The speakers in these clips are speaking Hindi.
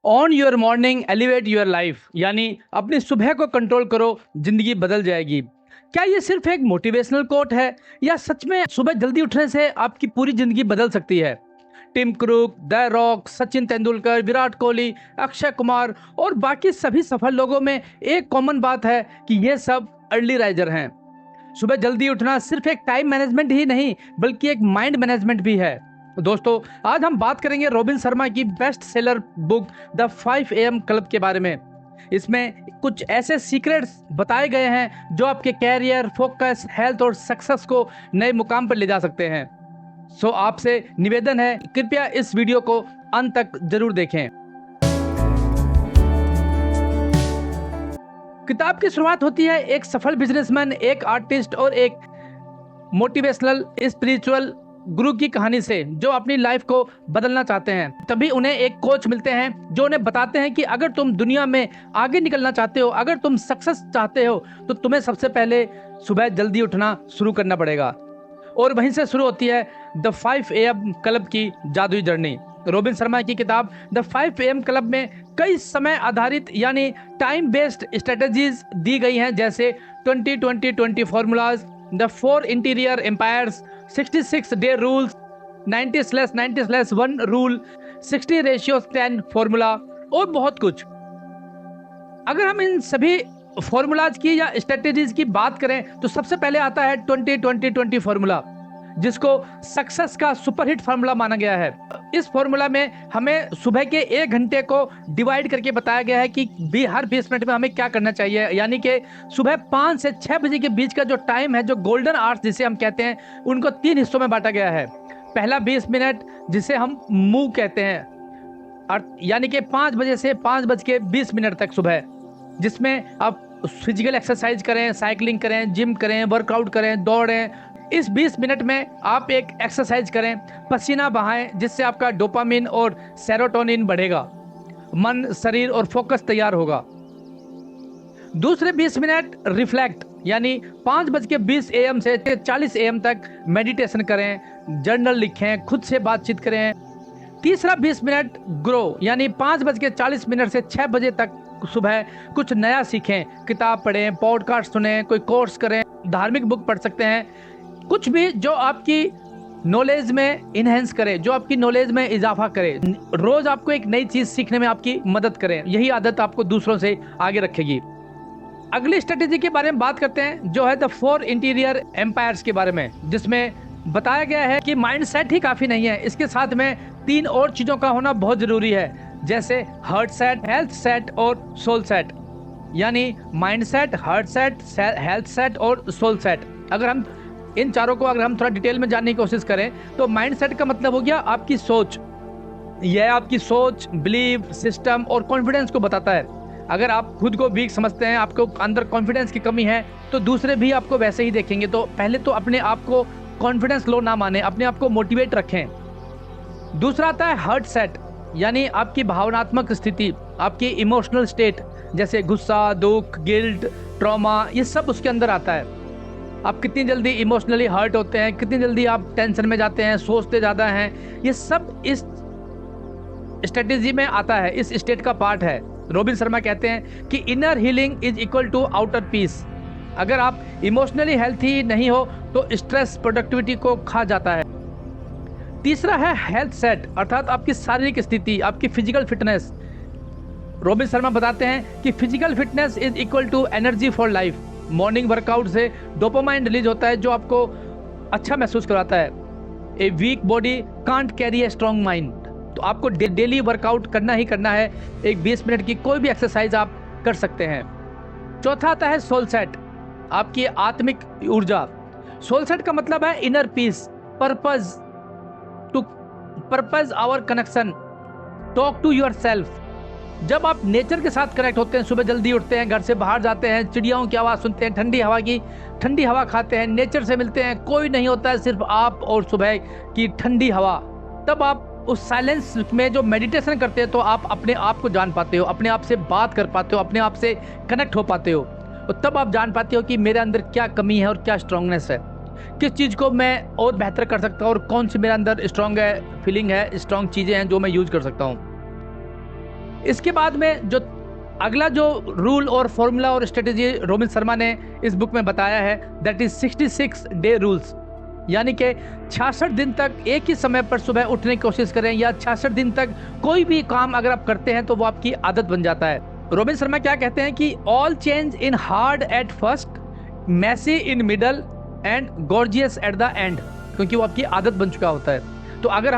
On your morning elevate your life, यानी अपनी सुबह को कंट्रोल करो, जिंदगी बदल जाएगी। क्या ये सिर्फ एक मोटिवेशनल कोट है या सच में सुबह जल्दी उठने से आपकी पूरी जिंदगी बदल सकती है? टिम क्रूक, द रॉक, सचिन तेंदुलकर, विराट कोहली, अक्षय कुमार और बाकी सभी सफल लोगों में एक कॉमन बात है कि ये सब अर्ली राइजर हैं। सुबह जल्दी उठना सिर्फ एक टाइम मैनेजमेंट ही नहीं बल्कि एक माइंड मैनेजमेंट भी है। दोस्तों, आज हम बात करेंगे रॉबिन शर्मा की best seller book the 5 AM club के बारे में। इसमें कुछ ऐसे सीक्रेट्स बताए गए हैं जो आपके कैरियर, फोकस, हेल्थ और सक्सेस को नए मुकाम पर ले जा सकते हैं। सो आपसे निवेदन है, कृपया इस वीडियो को अंत तक जरूर देखें। किताब की शुरुआत होती है एक सफल बिजनेसमैन, एक आर्टिस्ट और एक मोटिवेशनल स्पिरिचुअल गुरु की कहानी से, जो अपनी लाइफ को बदलना चाहते हैं। तभी उन्हें एक कोच मिलते हैं जो उन्हें बताते हैं कि अगर तुम दुनिया में आगे निकलना चाहते हो, अगर तुम सक्सेस चाहते हो, तो तुम्हें सबसे पहले सुबह जल्दी उठना शुरू करना पड़ेगा। और वहीं से शुरू होती है द 5 AM क्लब की जादुई जर्नी। रॉबिन शर्मा की किताब द 5 AM क्लब में कई समय आधारित यानी टाइम बेस्ड स्ट्रेटजीज दी गई हैं, जैसे 20-20-20 formulas, the 4 interior empires, 66 day rules, 90/90/1 rule, 60:10 formula और बहुत कुछ। अगर हम इन सभी फॉर्मूलाज की या स्ट्रेटजीज की बात करें तो सबसे पहले आता है 20-20-20 फॉर्मूला, जिसको सक्सेस का सुपरहिट फार्मूला माना गया है। इस फॉर्मूला में हमें सुबह के 1 घंटे को डिवाइड करके बताया गया है कि हर 20 मिनट में हमें क्या करना चाहिए। यानी कि सुबह 5 से 6 बजे के बीच का जो टाइम है, जो गोल्डन आवर्स जिसे हम कहते हैं, उनको 3 हिस्सों में बांटा गया है। पहला 20 मिनट जिसे हम मूव कहते हैं, यानी कि 5 बजे से 5:20 तक सुबह, जिसमें आप फिजिकल एक्सरसाइज करें, साइकिलिंग करें, जिम करें, वर्कआउट करें, दौड़ें। इस 20 मिनट में आप एक एक्सरसाइज करें, पसीना बहाएं, जिससे आपका डोपामिन और सेरोटोनिन बढ़ेगा, मन, शरीर और फोकस तैयार होगा। दूसरे 20 मिनट रिफ्लेक्ट, यानी 5:20 AM से 40 AM तक मेडिटेशन करें, जर्नल लिखें, खुद से बातचीत करें। तीसरा 20 मिनट ग्रो, यानी 5:40 से 6 बजे तक सुबह कुछ नया सीखें, किताब पढ़ें, पॉडकास्ट सुनें, कोई कोर्स करें, धार्मिक बुक पढ़ सकते हैं, कुछ भी जो आपकी नॉलेज में इनहेंस करे, जो आपकी नॉलेज में इजाफा करे, रोज आपको एक नई चीज सीखने में आपकी मदद करे। यही आदत आपको दूसरों से आगे रखेगी। अगली स्ट्रेटेजी के बारे में बात करते हैं, जो है द 4 इंटीरियर एम्पायर्स के बारे में, जिसमें बताया गया है कि माइंडसेट ही काफी नहीं है, इसके साथ में 3 और चीजों का होना बहुत जरूरी है, जैसे हार्ट सेट, हेल्थ सेट और सोल सेट। यानी mindset, heart set, health set और सोल सेट। अगर हम इन चारों को थोड़ा डिटेल में जानने की कोशिश करें तो माइंडसेट का मतलब हो गया आपकी सोच। यह आपकी सोच, बिलीफ सिस्टम और कॉन्फिडेंस को बताता है। अगर आप खुद को वीक समझते हैं, आपको अंदर कॉन्फिडेंस की कमी है, तो दूसरे भी आपको वैसे ही देखेंगे। तो पहले तो अपने आप को कॉन्फिडेंस लो ना माने, अपने आप को मोटिवेट रखें। दूसरा आता है हार्ट सेट, यानी आपकी भावनात्मक स्थिति, आपकी इमोशनल स्टेट, जैसे गुस्सा, दुख, गिल्ट, ट्रॉमा, ये सब उसके अंदर आता है। आप कितनी जल्दी इमोशनली हर्ट होते हैं, कितनी जल्दी आप टेंशन में जाते हैं, सोचते ज़्यादा हैं, ये सब इस स्ट्रेटेजी में आता है, इस स्टेट का पार्ट है। रॉबिन शर्मा कहते हैं कि inner healing is equal to outer peace. अगर आप इमोशनली हेल्थी नहीं हो तो स्ट्रेस प्रोडक्टिविटी को खा जाता है। तीसरा है हेल्थ सेट, अर्थात आपकी शारीरिक स्थिति, आपकी फिजिकल फिटनेस। रॉबिन शर्मा बताते हैं कि physical fitness is equal to energy for life. Morning workout से डोपामाइन रिलीज होता है, जो आपको अच्छा महसूस कराता है। A weak body can't carry a strong mind. तो आपको डेली वर्कआउट करना ही करना है। एक 20 मिनट की कोई भी एक्सरसाइज आप कर सकते हैं। चौथा आता है सोल सेट, आपकी आत्मिक ऊर्जा। सोल सेट का मतलब है inner peace, purpose our connection, talk to yourself. जब आप नेचर के साथ कनेक्ट होते हैं, सुबह जल्दी उठते हैं, घर से बाहर जाते हैं, चिड़ियाओं की आवाज़ सुनते हैं, ठंडी हवा खाते हैं, नेचर से मिलते हैं, कोई नहीं होता है, सिर्फ आप और सुबह की ठंडी हवा, तब आप उस साइलेंस में जो मेडिटेशन करते हैं तो आप अपने आप को जान पाते हो, अपने आप से बात कर पाते हो, अपने आप से कनेक्ट हो पाते हो। और तब आप जान पाते हो कि मेरे अंदर क्या कमी है और क्या स्ट्रांगनेस है, किस चीज़ को मैं और बेहतर कर सकता हूँ और कौन सी मेरे अंदर स्ट्रांग है, फीलिंग है, स्ट्रांग चीज़ें हैं जो मैं यूज कर सकता हूँ। इसके बाद में जो अगला जो रूल और फॉर्मूला और स्ट्रेटेजी रोबिन शर्मा ने इस बुक में बताया है, दैट इज 66 डे रूल्स। यानी कि 66 दिन तक एक ही समय पर सुबह उठने की कोशिश करें, या 66 दिन तक कोई भी काम अगर आप करते हैं तो वो आपकी आदत बन जाता है। रोबिन शर्मा क्या कहते हैं कि all change in hard at first, messy in middle and gorgeous at the end, क्योंकि वो आपकी आदत बन चुका होता है। तो अगर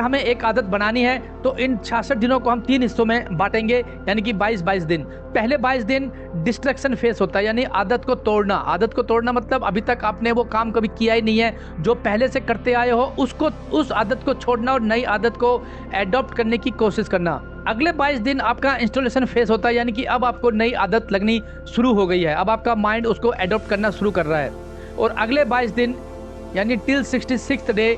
हमें एक आदत बनानी है तो इन 66 दिनों को हम 3 हिस्सों में बांटेंगे, यानी कि 22 दिन। पहले 22 दिन डिस्ट्रैक्शन फेस होता है, यानी आदत को तोड़ना। आदत को तोड़ना मतलब अभी तक आपने वो काम कभी किया ही नहीं है जो पहले से करते आए हो, उस आदत को छोड़ना और नई आदत को एडॉप्ट करने की कोशिश करना। अगले 22 दिन आपका इंस्टॉलेशन फेस होता है, यानी कि अब आपको नई आदत लगनी शुरू हो गई है, अब आपका माइंड उसको एडॉप्ट करना शुरू कर रहा है। और अगले 22 दिन यानी till 66th day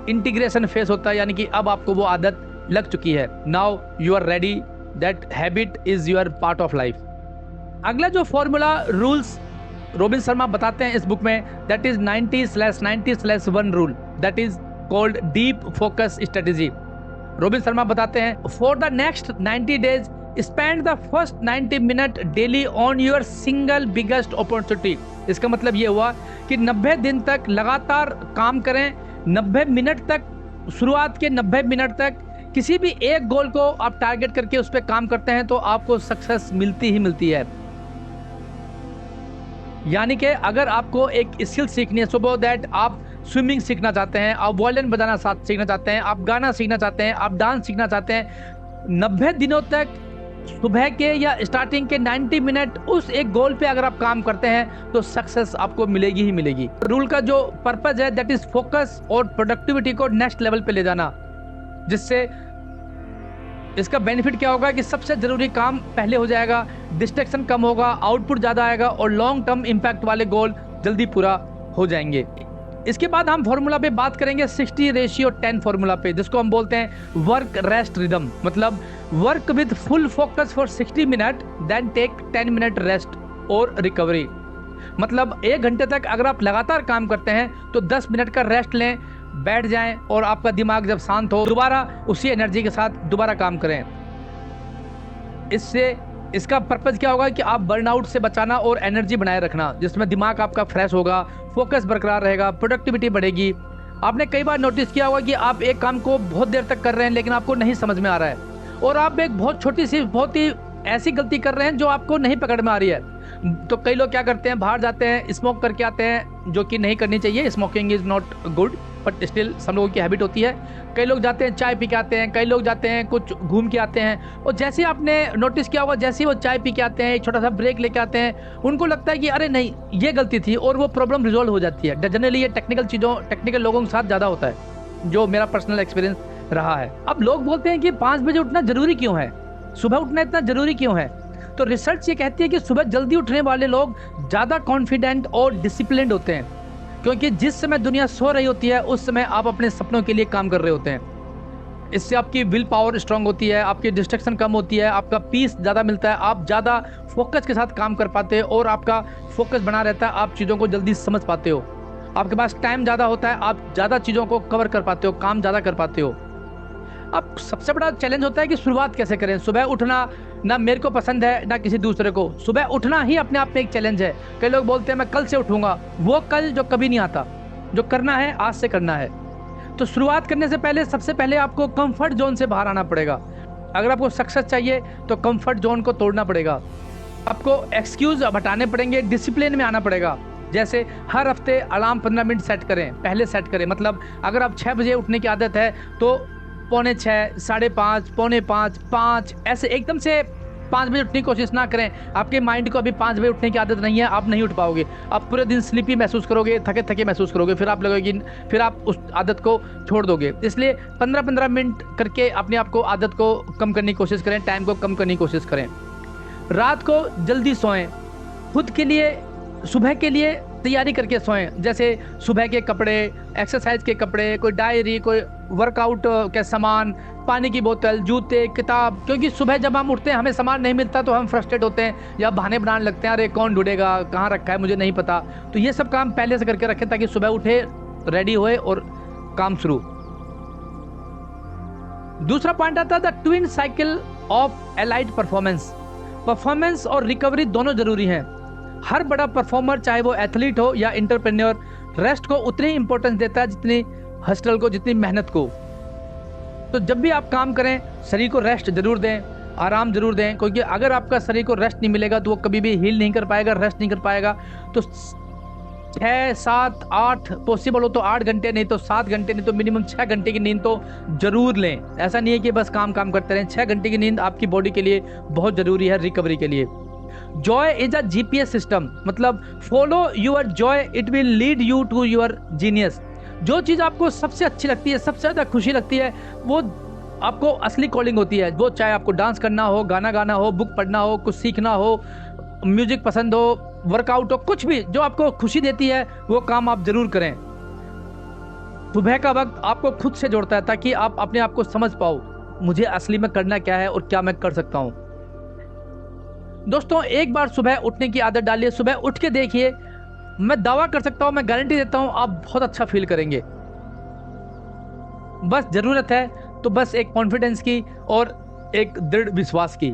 integration face होता है, यानी कि अब आपको वो आदत लग चुकी है। Now you are ready, that habit is your part of life. अगला जो फॉर्मूला रूल्स रोबिन शर्मा बताते हैं इस बुक में, that is 90/90/1 rule, that is called deep focus strategy. Robin Sharma बताते हैं, for the next 90 days spend the first 90 minute daily on your single biggest opportunity. इसका मतलब ये हुआ कि 90 दिन तक लगातार काम करें, 90 मिनट तक, शुरुआत के 90 मिनट तक किसी भी एक गोल को आप टारगेट करके उस पर काम करते हैं तो आपको सक्सेस मिलती ही मिलती है। यानी कि अगर आपको एक स्किल सीखनी है, सपोज दैट आप स्विमिंग सीखना चाहते हैं, आप वायलिन बजाना सीखना चाहते हैं, आप गाना सीखना चाहते हैं, आप डांस सीखना चाहते हैं, 90 दिनों तक सुबह के या स्टार्टिंग के 90 मिनट उस एक गोल पे अगर आप काम करते हैं तो सक्सेस आपको मिलेगी ही मिलेगी। रूल का जो पर्पज है दैट इज फोकस और प्रोडक्टिविटी को नेक्स्ट लेवल पे ले जाना, जिससे इसका बेनिफिट क्या होगा कि सबसे जरूरी काम पहले हो जाएगा, डिस्ट्रैक्शन कम होगा, आउटपुट ज़्यादा आएगा और लॉन्ग टर्म इम्पैक्ट वाले गोल जल्दी पूरा हो जाएंगे। इसके बाद हम फॉर्मूला पे बात करेंगे 60:10 फॉर्मूला पे, जिसको हम बोलते हैं वर्क रेस्ट रिदम। मतलब work with full focus for 60 minute, then take 10 minute rest और रिकवरी। मतलब 1 घंटे तक अगर आप लगातार काम करते हैं तो 10 मिनट का रेस्ट लें, बैठ जाएं और आपका दिमाग जब शांत हो दोबारा उसी एनर्जी के साथ दोबारा काम करें। इसका पर्पज़ क्या होगा कि आप बर्नआउट से बचाना और एनर्जी बनाए रखना, जिसमें दिमाग आपका फ्रेश होगा, फोकस बरकरार रहेगा, प्रोडक्टिविटी बढ़ेगी। आपने कई बार नोटिस किया होगा कि आप एक काम को बहुत देर तक कर रहे हैं लेकिन आपको नहीं समझ में आ रहा है, और आप एक बहुत छोटी सी बहुत ही ऐसी गलती कर रहे हैं जो आपको नहीं पकड़ में आ रही है। तो कई लोग क्या करते हैं, बाहर जाते हैं, स्मोक करके आते हैं, जो कि नहीं करनी चाहिए। Smoking is not good, but still सब लोगों की हैबिट होती है। कई लोग जाते हैं चाय पी के आते हैं, कई लोग जाते हैं कुछ घूम के आते हैं, और जैसे ही आपने नोटिस किया होगा, जैसे ही वो चाय पी के आते हैं, एक छोटा सा ब्रेक लेके आते हैं, उनको लगता है कि अरे नहीं ये गलती थी, और वो प्रॉब्लम रिजॉल्व हो जाती है। जनरली ये टेक्निकल लोगों के साथ ज़्यादा होता है, जो मेरा पर्सनल एक्सपीरियंस रहा है। अब लोग बोलते हैं कि 5 बजे उठना जरूरी क्यों है, सुबह उठना इतना जरूरी क्यों है? तो रिसर्च ये कहती है कि सुबह जल्दी उठने वाले लोग ज़्यादा कॉन्फिडेंट और डिसिप्लिन्ड होते हैं, क्योंकि जिस समय दुनिया सो रही होती है उस समय आप अपने सपनों के लिए काम कर रहे होते हैं। इससे आपकी विल पावर स्ट्रांग होती है, आपकी डिस्ट्रैक्शन कम होती है, आपका पीस ज़्यादा मिलता है, आप ज़्यादा फोकस के साथ काम कर पाते हो और आपका फोकस बना रहता है, आप चीज़ों को जल्दी समझ पाते हो, आपके पास टाइम ज़्यादा होता है, आप ज़्यादा चीज़ों को कवर कर पाते हो, काम ज़्यादा कर पाते हो। अब सबसे बड़ा चैलेंज होता है कि शुरुआत कैसे करें। सुबह उठना ना मेरे को पसंद है ना किसी दूसरे को, सुबह उठना ही अपने आप में एक चैलेंज है। कई लोग बोलते हैं मैं कल से उठूंगा, वो कल जो कभी नहीं आता, जो करना है आज से करना है। तो शुरुआत करने से पहले सबसे पहले आपको कंफर्ट जोन से बाहर आना पड़ेगा। अगर आपको सक्सेस चाहिए तो कंफर्ट जोन को तोड़ना पड़ेगा, आपको एक्सक्यूज हटाने पड़ेंगे, डिसिप्लिन में आना पड़ेगा। जैसे हर हफ्ते अलार्म 15 मिनट सेट करें, पहले सेट करें। मतलब अगर आप 6 बजे उठने की आदत है तो 4:45, 5:30, 4:45, 5 ऐसे एकदम से 5 बजे उठने की कोशिश ना करें। आपके माइंड को अभी 5 बजे उठने की आदत नहीं है, आप नहीं उठ पाओगे, आप पूरे दिन स्लीपी महसूस करोगे, थके थके महसूस करोगे, फिर आप उस आदत को छोड़ दोगे। इसलिए 15-15 मिनट करके अपने आप को आदत को कम करने की कोशिश करें, टाइम को कम करने की कोशिश करें। रात को जल्दी सोएं, खुद के लिए सुबह के लिए तैयारी करके सोएं, जैसे सुबह के कपड़े, एक्सरसाइज के कपड़े, कोई डायरी, कोई वर्कआउट के सामान, पानी की बोतल, जूते, किताब। क्योंकि सुबह जब हम उठते हैं हमें सामान नहीं मिलता तो हम फ्रस्ट्रेट होते हैं या बहाने बनाने लगते हैं, अरे कौन ढूंढेगा, कहाँ रखा है मुझे नहीं पता। तो ये सब काम पहले से करके रखें ताकि सुबह उठे, रेडी होए और काम शुरू। दूसरा पॉइंट आता है the twin cycle of allied performance. Performance और रिकवरी दोनों जरूरी हैं। हर बड़ा परफॉर्मर, चाहे वो एथलीट हो या एंटरप्रेन्योर, रेस्ट को उतनी इंपॉर्टेंस देता है जितनी हस्टल को, जितनी मेहनत को। तो जब भी आप काम करें, शरीर को रेस्ट जरूर दें, आराम जरूर दें, क्योंकि अगर आपका शरीर को रेस्ट नहीं मिलेगा तो वो कभी भी हील नहीं कर पाएगा, रेस्ट नहीं कर पाएगा। तो 6, 7, 8 पॉसिबल हो तो 8 घंटे, नहीं तो 7 घंटे, नहीं तो मिनिमम 6 घंटे की नींद तो जरूर लें। ऐसा नहीं है कि बस काम करते रहें। 6 घंटे की नींद आपकी बॉडी के लिए बहुत जरूरी है रिकवरी के लिए। Joy is a GPS system, मतलब follow your joy, it will lead you to your genius. जो चीज़ आपको सबसे अच्छी लगती है, सबसे ज़्यादा खुशी लगती है, वो आपको असली कॉलिंग होती है। वो चाहे आपको डांस करना हो, गाना गाना हो, बुक पढ़ना हो, कुछ सीखना हो, म्यूजिक पसंद हो, वर्कआउट हो, कुछ भी जो आपको खुशी देती है वो काम आप जरूर करें। सुबह का वक्त आपको खुद से जोड़ता है ताकि आप अपने आप को समझ पाओ, मुझे असली में करना क्या है और क्या मैं कर सकता हूं। दोस्तों, एक बार सुबह उठने की आदत डालिए, सुबह उठ के देखिए, मैं दावा कर सकता हूं, मैं गारंटी देता हूं, आप बहुत अच्छा फील करेंगे। बस जरूरत है तो बस एक कॉन्फिडेंस की और एक दृढ़ विश्वास की,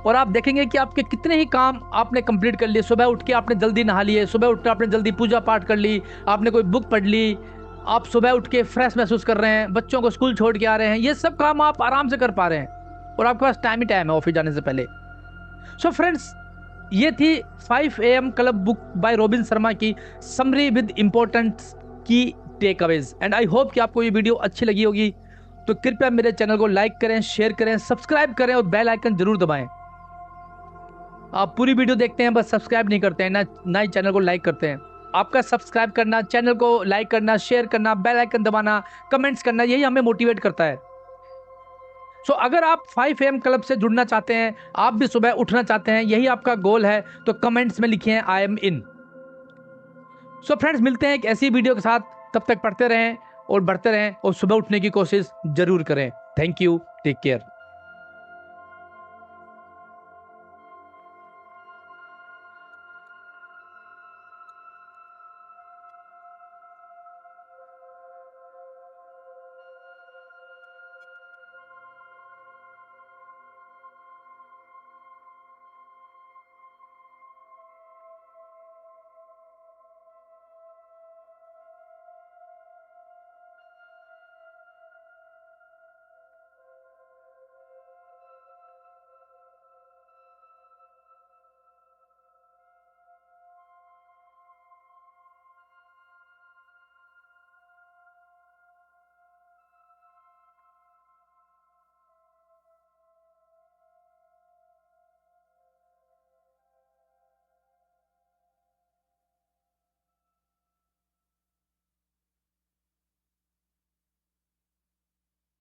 और आप देखेंगे कि आपके कितने ही काम आपने कंप्लीट कर लिए। सुबह उठ के आपने जल्दी नहा लिए, सुबह उठ के आपने जल्दी पूजा पाठ कर ली, आपने कोई बुक पढ़ ली, आप सुबह उठ के फ्रेश महसूस कर रहे हैं, बच्चों को स्कूल छोड़ के आ रहे हैं, ये सब काम आप आराम से कर पा रहे हैं और आपके पास टाइम ही टाइम है ऑफिस जाने से पहले। सो फ्रेंड्स, ये थी 5 AM club book by Robin Sharma की summary with important key takeaways. And I hope कि आपको ये वीडियो अच्छी लगी होगी। तो कृपया मेरे चैनल को लाइक करें, शेयर करें, सब्सक्राइब करें और बेल आइकन जरूर दबाएं। आप पूरी वीडियो देखते हैं, बस सब्सक्राइब नहीं करते हैं, ना ही चैनल को लाइक करते हैं। आपका सब्सक्राइब करना, चैनल को लाइक करना, शेयर करना, बेल आइकन दबाना, कमेंट्स करना, यही हमें मोटिवेट करता है। सो अगर आप 5 AM क्लब से जुड़ना चाहते हैं, आप भी सुबह उठना चाहते हैं, यही आपका गोल है, तो कमेंट्स में लिखिए I am in. So friends, मिलते हैं एक ऐसी वीडियो के साथ। तब तक पढ़ते रहें और बढ़ते रहें और सुबह उठने की कोशिश जरूर करें। Thank you, take care.